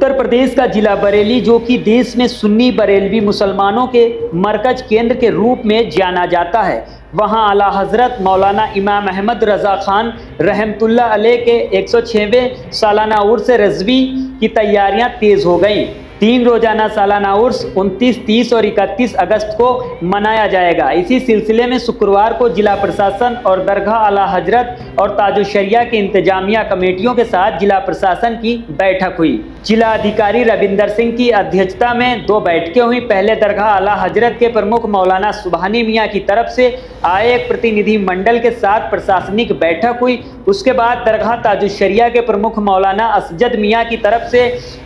उत्तर प्रदेश का जिला बरेली, जो कि देश में सुन्नी बरेलवी मुसलमानों के मरकज केंद्र के रूप में जाना जाता है, वहां आला हजरत मौलाना इमाम अहमद रज़ा खान रहमतुल्लाह अलैह के 106वें सालाना उर्स रज़वी की तैयारियां तेज हो गईं। 3 रोजाना सालाना उर्स 29, 30 और 31 अगस्त को मनाया जाएगा। इसी सिलसिले में शुक्रवार को जिला प्रशासन और दरगाह आला हजरत और ताजुशरिया के इंतजामिया कमेटियों के साथ जिला प्रशासन की बैठक हुई। जिला अधिकारी रविंदर सिंह की अध्यक्षता में 2 बैठकें हुई। पहले दरगाह आला हजरत के प्रमुख मौलाना सुबहानी मियाँ की तरफ से आए एक प्रतिनिधि मंडल के साथ प्रशासनिक बैठक हुई। उसके बाद दरगाह ताजुशरिया के प्रमुख मौलाना असजद मियाँ की तरफ से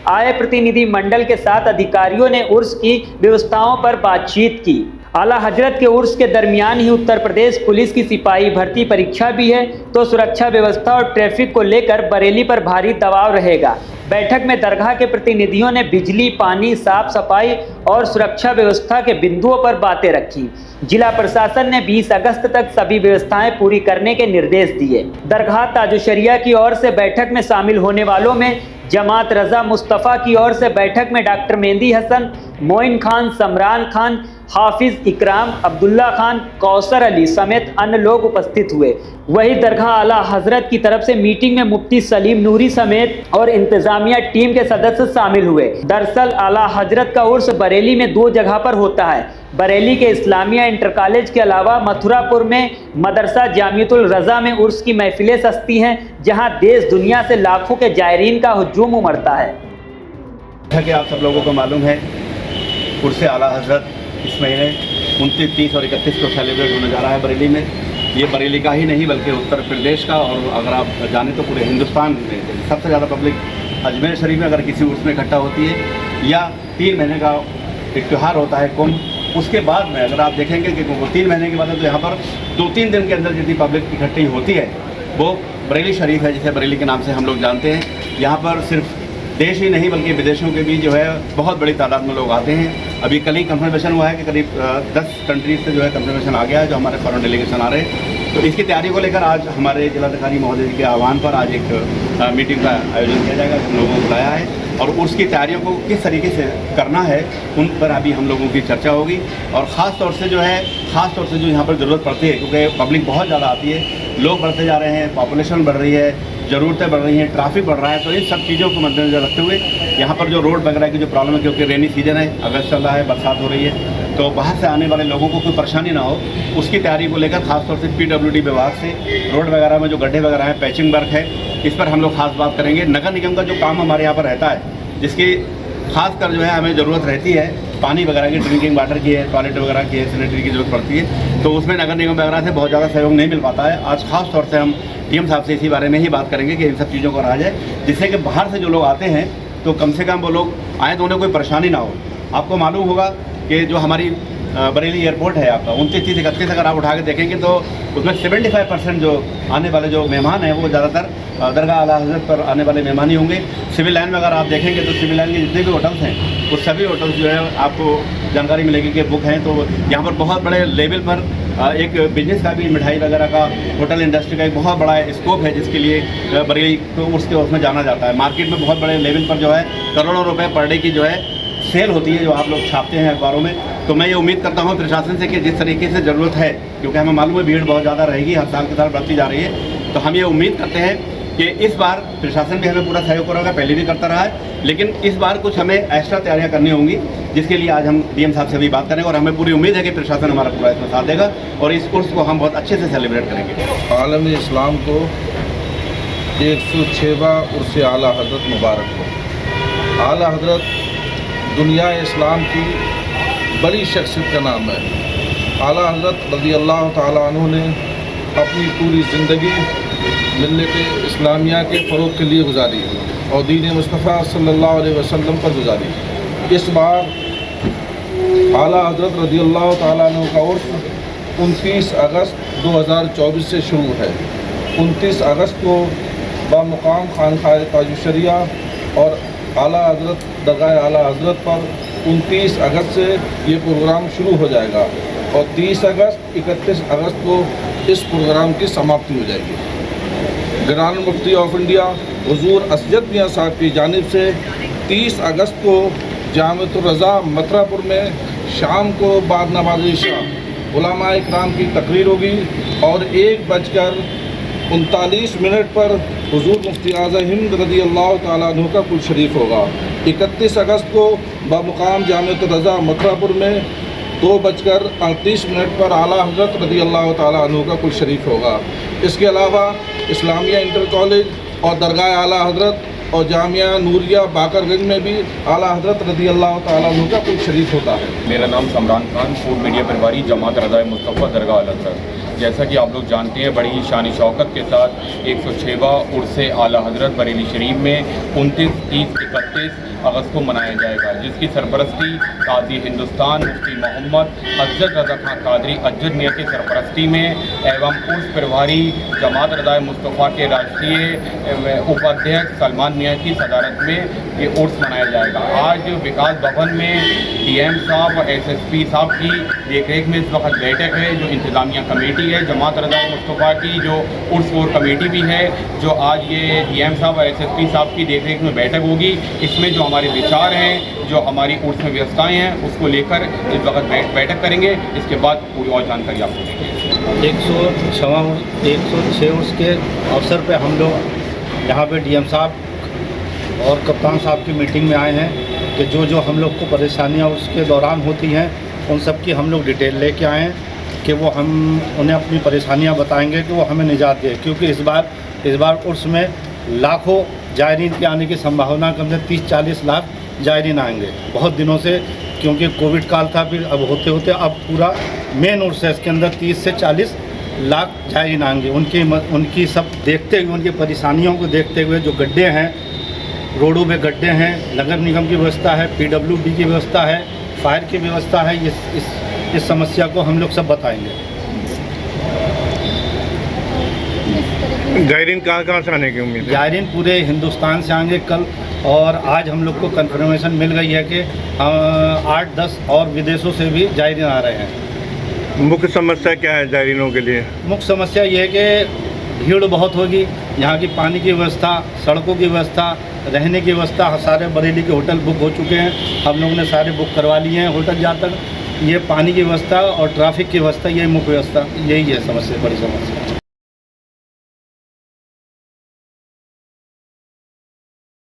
आए प्रतिनिधि मंडल के साथ अधिकारियों ने उर्स की व्यवस्थाओं पर बातचीत की। आला हजरत के उर्स के दरमियान ही उत्तर प्रदेश पुलिस की सिपाही भर्ती परीक्षा भी है, तो सुरक्षा व्यवस्था और ट्रैफिक को लेकर बरेली पर भारी दबाव रहेगा। बैठक में दरगाह के प्रतिनिधियों ने बिजली, पानी, साफ सफाई और सुरक्षा व्यवस्था के बिंदुओं पर बातें रखी। जिला प्रशासन ने 20 अगस्त तक सभी व्यवस्थाएं पूरी करने के निर्देश दिए। दरगाह ताजुशरिया की ओर से बैठक में शामिल होने वालों में जमात रजा मुस्तफ़ा की ओर से बैठक में डॉक्टर मेहंदी हसन, मोइन खान, समरान खान, हाफिज इकराम, अब्दुल्ला खान, कौसर अली समेत अन्य लोग उपस्थित हुए। वही दरगाह आला हजरत की तरफ से मीटिंग में मुफ्ती सलीम नूरी समेत और इंतजामिया टीम के सदस्य शामिल हुए। दरअसल आला हजरत का उर्स बरेली में 2 जगह पर होता है। बरेली के इस्लामिया इंटर कॉलेज के अलावा मथुरापुर में मदरसा जामियतुल रजा में उर्स की महफिलें सजती हैं, जहां देश दुनिया से लाखों के जायरीन का हुजूम उमड़ता है। जैसा कि आप सब लोगों को मालूम है, उर्स आला हजरत इस महीने 29, 30 और 31 को सेलिब्रेट होने जा रहा है बरेली में। ये बरेली का ही नहीं बल्कि उत्तर प्रदेश का, और अगर आप जाने तो पूरे हिंदुस्तान में सबसे ज़्यादा पब्लिक अजमेर शरीफ में अगर किसी उर्स में इकट्ठा होती है, या 3 महीने का एक त्यौहार होता है कुंभ, उसके बाद में अगर आप देखेंगे कि वो 3 महीने के बाद तो यहाँ पर 2-3 दिन के अंदर जितनी पब्लिक इकट्ठी होती है वो बरेली शरीफ है, जिसे बरेली के नाम से हम लोग जानते हैं। यहाँ पर सिर्फ देश ही नहीं बल्कि विदेशों के भी जो है बहुत बड़ी तादाद में लोग आते हैं। अभी कल ही कंफर्मेशन हुआ है कि करीब 10 कंट्रीज से जो है कंफर्मेशन आ गया है, जो हमारे फॉरेन डेलीगेशन आ रहे हैं। तो इसकी तैयारी को लेकर आज हमारे जिलाधिकारी महोदय जी के आह्वान पर आज एक मीटिंग का आयोजन किया जाएगा, हम लोगों को बुलाया है, और उसकी तैयारियों को किस तरीके से करना है उन पर अभी हम लोगों की चर्चा होगी। और ख़ास तौर से जो यहाँ पर ज़रूरत पड़ती है, क्योंकि पब्लिक बहुत ज़्यादा आती है, लोग बढ़ते जा रहे हैं, पॉपुलेशन बढ़ रही है, ज़रूरतें बढ़ रही हैं, ट्रैफिक बढ़ रहा है। तो इन सब चीज़ों को मद्देनजर रखते हुए यहाँ पर जो रोड वगैरह की जो प्रॉब्लम है, क्योंकि रेनी सीजन है, अगस्त चल रहा है, बरसात हो रही है, तो बाहर से आने वाले लोगों को कोई परेशानी ना हो, उसकी तैयारी को लेकर खासतौर से PWD विभाग से रोड वगैरह में जो गड्ढे वगैरह हैं, पैचिंग वर्क है, इस पर हम लोग खास बात करेंगे। नगर निगम का जो काम हमारे यहाँ पर रहता है, जिसकी खासकर जो है हमें ज़रूरत रहती है, पानी वगैरह की, ड्रिंकिंग वाटर की है, टॉयलेट वगैरह की है, सैनिटरी की ज़रूरत पड़ती है, तो उसमें नगर निगम वगैरह से बहुत ज़्यादा सहयोग नहीं मिल पाता है। आज खास तौर से हम DM साहब से इसी बारे में ही बात करेंगे कि इन सब चीज़ों को रहा जाए, जिससे कि बाहर से जो लोग आते हैं तो कम से कम वो लोग आए तो उन्हें कोई परेशानी ना हो। आपको मालूम होगा कि जो हमारी बरेली एयरपोर्ट है आपका 29, 30, 31 अगर आप उठा के देखेंगे तो उसमें 75% जो आने वाले जो मेहमान हैं वो ज़्यादातर दरगाह आला हजरत पर आने वाले मेहमान ही होंगे। सिविल लाइन में अगर आप देखेंगे तो सिविल लाइन के जितने भी होटल्स हैं वो सभी होटल्स जो है आपको जानकारी मिलेगी कि बुक हैं। तो यहाँ पर बहुत बड़े लेवल पर एक बिजनेस का भी, मिठाई वगैरह का, होटल इंडस्ट्री का एक बहुत बड़ा स्कोप है, जिसके लिए बरेली को उसमें जाना जाता है। मार्केट में बहुत बड़े लेवल पर जो है करोड़ों रुपए पर डे की जो है सेल होती है, जो आप लोग छापते हैं अखबारों में। तो मैं ये उम्मीद करता हूँ प्रशासन से कि जिस तरीके से ज़रूरत है, क्योंकि हमें मालूम है भीड़ बहुत ज़्यादा रहेगी, हर साल के साल बढ़ती जा रही है, तो हम ये उम्मीद करते हैं कि इस बार प्रशासन भी हमें पूरा सहयोग करेगा, पहले भी करता रहा है, लेकिन इस बार कुछ हमें एक्स्ट्रा तैयारियां करनी होंगी, जिसके लिए आज हम DM साहब से भी बात करेंगे, और हमें पूरी उम्मीद है कि प्रशासन हमारा पूरा इसमें साथ देगा और इस कोर्स को हम बहुत अच्छे से सेलिब्रेट करेंगे। आलम इस्लाम को 106वां उर्स आला हजरत मुबारक हो। आला हजरत दुनिया इस्लाम की बड़ी शख्सियत का नाम है। आला हजरत रज़ी अल्लाह ताला अन्हु ने अपनी पूरी ज़िंदगी मिल्लत इस्लामिया के फ़रोग़ के लिए गुजारी और दीन मुस्तफ़ा सल्लल्लाहु अलैहि वसल्लम पर गुजारी। इस बार आला हजरत रज़ी अल्लाह ताला अन्हु का उर्स 29 अगस्त 2024 से शुरू है। 29 अगस्त को बामुकाम खानकाह ताजुशरिया और आला हजरत दरगाह आला हजरत पर 29 अगस्त से ये प्रोग्राम शुरू हो जाएगा और 30 अगस्त 31 अगस्त को इस प्रोग्राम की समाप्ति हो जाएगी। ग्रांड मुफ्ती ऑफ इंडिया हुजूर असजद मियाँ साहब की जानिब से 30 अगस्त को जामिअतुर रज़ा मथुरापुर में शाम को बाद नमाज़ इशा उलमा इकराम की तकरीर होगी और 1:39 पर हुजूर मुफ्ती आज़म हिंद रज़ियल्लाहु ताला अन्हु का कुल शरीफ होगा। 31 अगस्त को बमुकाम जामिअतुर रज़ा मथुरापुर में 2:38 पर आला हज़रत रज़ियल्लाहु ताला अन्हु का कुल शरीफ होगा। इसके अलावा इस्लामिया इंटर कॉलेज और दरगाह आला हज़रत और जामिया नूरिया बाकरगंज में भी आला हज़रत रज़ियल्लाहु ताला अन्हु का कुल शरीफ होता है। मेरा नाम समरान खान, फूड मीडिया प्रभारी जमात रज़ाए मुस्तफ़ा दरगाह आला हज़रत। जैसा कि आप लोग जानते हैं, बड़ी ही शान शौकत के साथ 106वां उर्से आला हज़रत बरेली शरीफ में 29, 30, 31 अगस्त को मनाया जाएगा, जिसकी सरपरस्ती काजी हिंदुस्तान मुफ्ती मोहम्मद अज़्ज़द रज़ा खान कादरी अज़्ज़द मियाँ की सरपरस्ती में एवं उर्स प्रभारी जमात रज़ाए मुस्तफ़ा के राष्ट्रीय उपाध्यक्ष सलमान मियाँ की सदारत में ये उर्स मनाया जाएगा। आज विकास भवन में DM साहब और SSP साहब की देखरेख में इस वक्त बैठक है, जो इंतज़ामिया कमेटी है जमात रज़ाए मुस्तफ़ा की, जो उर्स कोर कमेटी भी है, जो आज ये DM साहब और SSP साहब की देखरेख में बैठक होगी। इसमें जो हमारे विचार हैं, जो हमारी उर्स में व्यवस्थाएँ हैं, उसको लेकर इस वक्त बैठक करेंगे। इसके बाद पूरी और जानकारी आपको देंगे। 106 उर्स के अवसर पर हम लोग यहाँ पे DM साहब और कप्तान साहब की मीटिंग में आए हैं कि जो हम लोग को परेशानियाँ उसके दौरान होती हैं उन सब की हम लोग डिटेल लेके आए हैं कि वो हम उन्हें अपनी परेशानियाँ बताएंगे कि वो हमें निजात दे, क्योंकि इस बार उर्स में लाखों जायरीन के आने की संभावना, कम से 30-40 लाख जायरीन आएंगे बहुत दिनों से, क्योंकि कोविड काल था। फिर अब होते होते अब पूरा मेन उर्स है, इसके अंदर 30 से 40 लाख जायरीन आएंगे। उनकी सब देखते हुए, उनकी परेशानियों को देखते हुए, जो गड्ढे हैं, रोडों में गड्ढे हैं, नगर निगम की व्यवस्था है, PWD की व्यवस्था है, फायर की व्यवस्था है, इस समस्या को हम लोग सब बताएंगे। जायरीन कहाँ से आने की उम्मीद है? जायरीन पूरे हिंदुस्तान से आएंगे कल, और आज हम लोग को कंफर्मेशन मिल गई है कि 8-10 और विदेशों से भी जायरीन आ रहे हैं। मुख्य समस्या क्या है जायरीनों के लिए? मुख्य समस्या ये है कि भीड़ बहुत होगी, यहाँ की पानी की व्यवस्था, सड़कों की व्यवस्था, रहने की व्यवस्था। सारे बरेली के होटल बुक हो चुके हैं, हम लोगों ने सारे बुक करवा लिए हैं होटल। जहाँ तक ये पानी की व्यवस्था और ट्रैफिक की व्यवस्था, ये मुख्य व्यवस्था यही है समस्या, बड़ी समस्या।